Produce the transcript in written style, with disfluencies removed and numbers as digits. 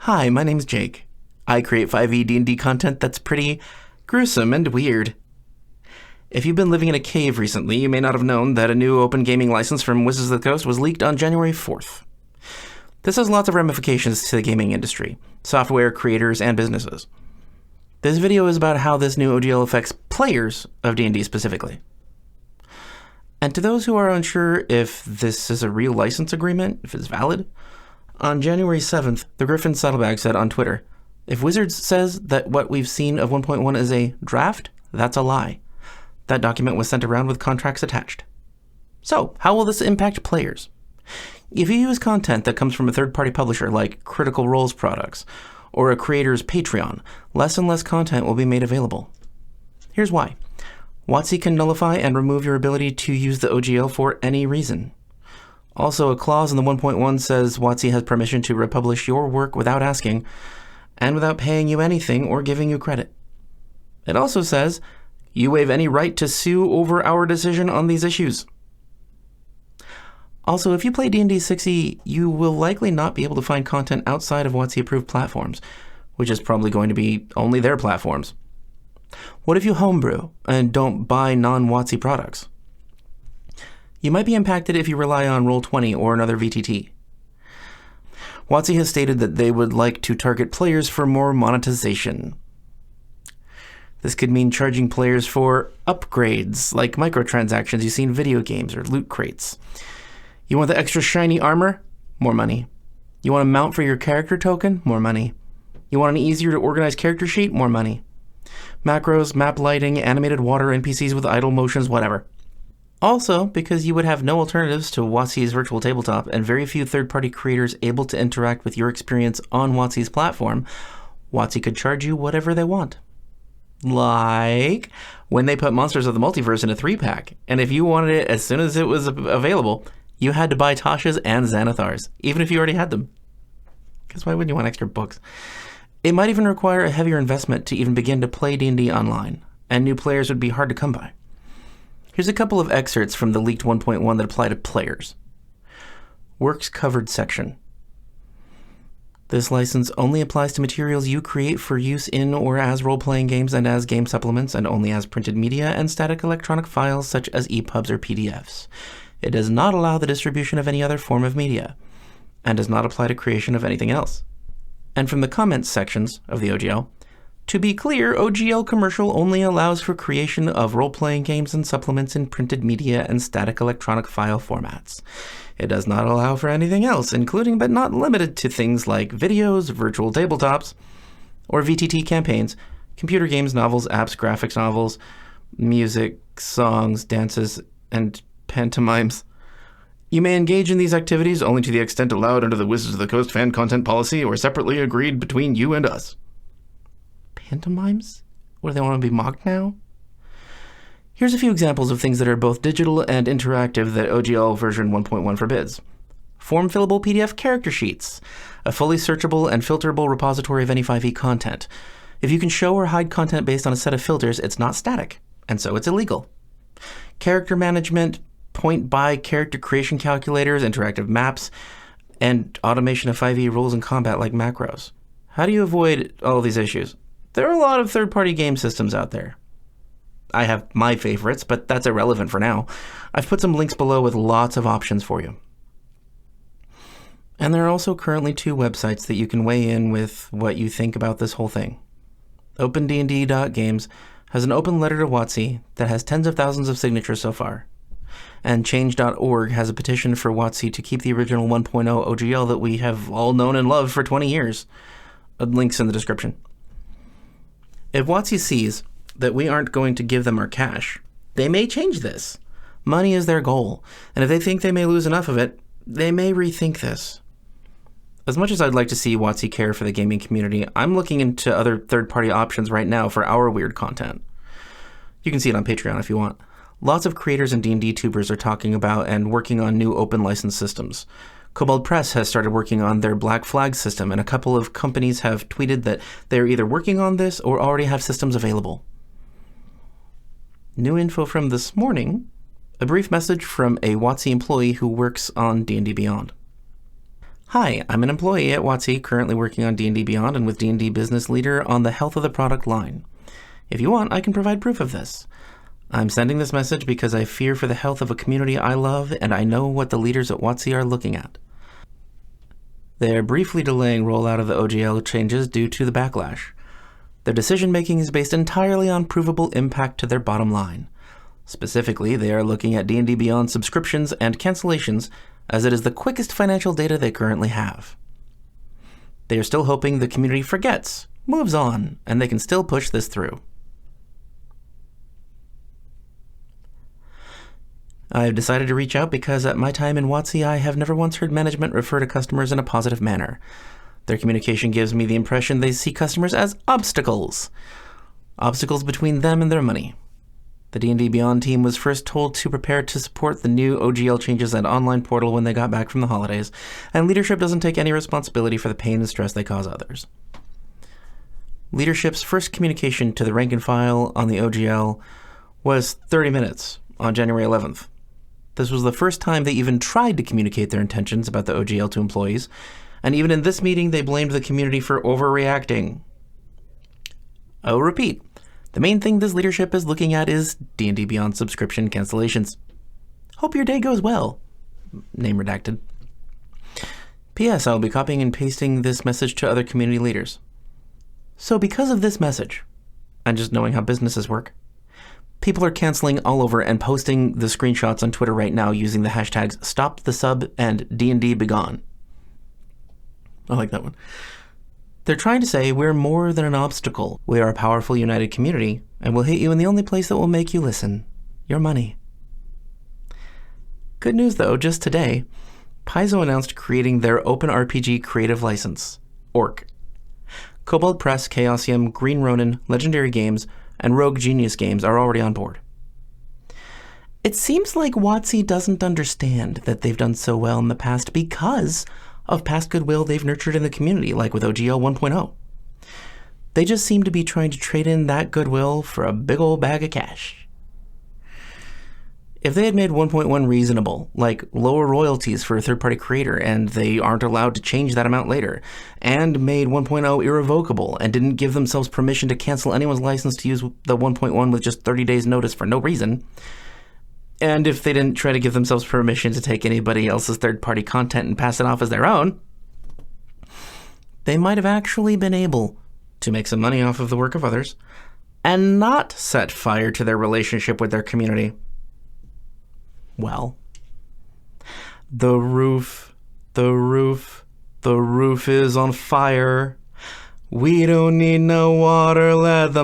Hi, my name's Jake. I create 5e D&D content that's pretty gruesome and weird. If you've been living in a cave recently, you may not have known that a new open gaming license from Wizards of the Coast was leaked on January 4th. This has lots of ramifications to the gaming industry, software creators, and businesses. This video is about how this new OGL affects players of D&D specifically. And to those who are unsure if this is a real license agreement, if it's valid, on January 7th, the Griffin Saddlebag said on Twitter, "If Wizards says that what we've seen of 1.1 is a draft, that's a lie. That document was sent around with contracts attached." So, how will this impact players? If you use content that comes from a third-party publisher like Critical Role's products, or a creator's Patreon, less and less content will be made available. Here's why. WoTC can nullify and remove your ability to use the OGL for any reason. Also, a clause in the 1.1 says WoTC has permission to republish your work without asking, and without paying you anything or giving you credit. It also says, you waive any right to sue over our decision on these issues. Also, if you play D&D 6e, you will likely not be able to find content outside of WoTC-approved platforms, which is probably going to be only their platforms. What if you homebrew and don't buy non-WoTC products? You might be impacted if you rely on Roll20 or another VTT. WoTC has stated that they would like to target players for more monetization. This could mean charging players for upgrades, like microtransactions you see in video games or loot crates. You want the extra shiny armor? More money. You want a mount for your character token? More money. You want an easier to organize character sheet? More money. Macros, map lighting, animated water, NPCs with idle motions, whatever. Also, because you would have no alternatives to WoTC's virtual tabletop and very few third-party creators able to interact with your experience on WoTC's platform, WoTC could charge you whatever they want. Like when they put Monsters of the Multiverse in a 3-pack, and if you wanted it as soon as it was available, you had to buy Tasha's and Xanathar's, even if you already had them. Because why wouldn't you want extra books? It might even require a heavier investment to even begin to play D&D online, and new players would be hard to come by. Here's a couple of excerpts from the leaked 1.1 that apply to players. Works covered section. This license only applies to materials you create for use in or as role-playing games and as game supplements, and only as printed media and static electronic files such as EPUBs or PDFs. It does not allow the distribution of any other form of media, and does not apply to creation of anything else. And from the comments sections of the OGL, to be clear, OGL commercial only allows for creation of role-playing games and supplements in printed media and static electronic file formats. It does not allow for anything else, including but not limited to things like videos, virtual tabletops, or VTT campaigns, computer games, novels, apps, graphics novels, music, songs, dances, and pantomimes. You may engage in these activities only to the extent allowed under the Wizards of the Coast fan content policy or separately agreed between you and us. Pantomimes? What, do they want to be mocked now? Here's a few examples of things that are both digital and interactive that OGL version 1.1 forbids. Form-fillable PDF character sheets, a fully searchable and filterable repository of any 5e content. If you can show or hide content based on a set of filters, it's not static, and so it's illegal. Character management, point-by character creation calculators, interactive maps, and automation of 5e rules in combat like macros. How do you avoid all these issues? There are a lot of third-party game systems out there. I have my favorites, but that's irrelevant for now. I've put some links below with lots of options for you. And there are also currently 2 websites that you can weigh in with what you think about this whole thing. OpenDND.games has an open letter to WoTC that has tens of thousands of signatures so far. And Change.org has a petition for WoTC to keep the original 1.0 OGL that we have all known and loved for 20 years. Links in the description. If WoTC sees that we aren't going to give them our cash, they may change this. Money is their goal, and if they think they may lose enough of it, they may rethink this. As much as I'd like to see WoTC care for the gaming community, I'm looking into other third-party options right now for our weird content. You can see it on Patreon if you want. Lots of creators and D&D tubers are talking about and working on new open license systems. Kobold Press has started working on their Black Flag system, and a couple of companies have tweeted that they're either working on this or already have systems available. New info from this morning, a brief message from a WoTC employee who works on D&D Beyond. Hi, I'm an employee at WoTC, currently working on D&D Beyond and with D&D Business Leader on the health of the product line. If you want, I can provide proof of this. I'm sending this message because I fear for the health of a community I love, and I know what the leaders at WoTC are looking at. They're briefly delaying rollout of the OGL changes due to the backlash. Their decision-making is based entirely on provable impact to their bottom line. Specifically, they are looking at D&D Beyond subscriptions and cancellations, as it is the quickest financial data they currently have. They are still hoping the community forgets, moves on, and they can still push this through. I have decided to reach out because at my time in WoTC, I have never once heard management refer to customers in a positive manner. Their communication gives me the impression they see customers as obstacles. Obstacles between them and their money. The D&D Beyond team was first told to prepare to support the new OGL changes and online portal when they got back from the holidays, and leadership doesn't take any responsibility for the pain and stress they cause others. Leadership's first communication to the rank and file on the OGL was 30 minutes on January 11th. This was the first time they even tried to communicate their intentions about the OGL to employees, and even in this meeting they blamed the community for overreacting. I'll repeat. The main thing this leadership is looking at is D&D Beyond subscription cancellations. Hope your day goes well. Name redacted. P.S. I will be copying and pasting this message to other community leaders. So because of this message, and just knowing how businesses work, people are canceling all over and posting the screenshots on Twitter right now using the hashtags StopTheSub and DnDBegone. I like that one. They're trying to say we're more than an obstacle. We are a powerful, united community, and we'll hit you in the only place that will make you listen. Your money. Good news though, just today, Paizo announced creating their Open RPG creative license, ORC. Kobold Press, Chaosium, Green Ronin, Legendary Games, and Rogue Genius Games are already on board. It seems like WoTC doesn't understand that they've done so well in the past because of past goodwill they've nurtured in the community, like with OGL 1.0. They just seem to be trying to trade in that goodwill for a big old bag of cash. If they had made 1.1 reasonable, like lower royalties for a third-party creator and they aren't allowed to change that amount later, and made 1.0 irrevocable and didn't give themselves permission to cancel anyone's license to use the 1.1 with just 30 days notice for no reason, and if they didn't try to give themselves permission to take anybody else's third-party content and pass it off as their own, they might have actually been able to make some money off of the work of others and not set fire to their relationship with their community. Well, the roof is on fire. We don't need no water, let the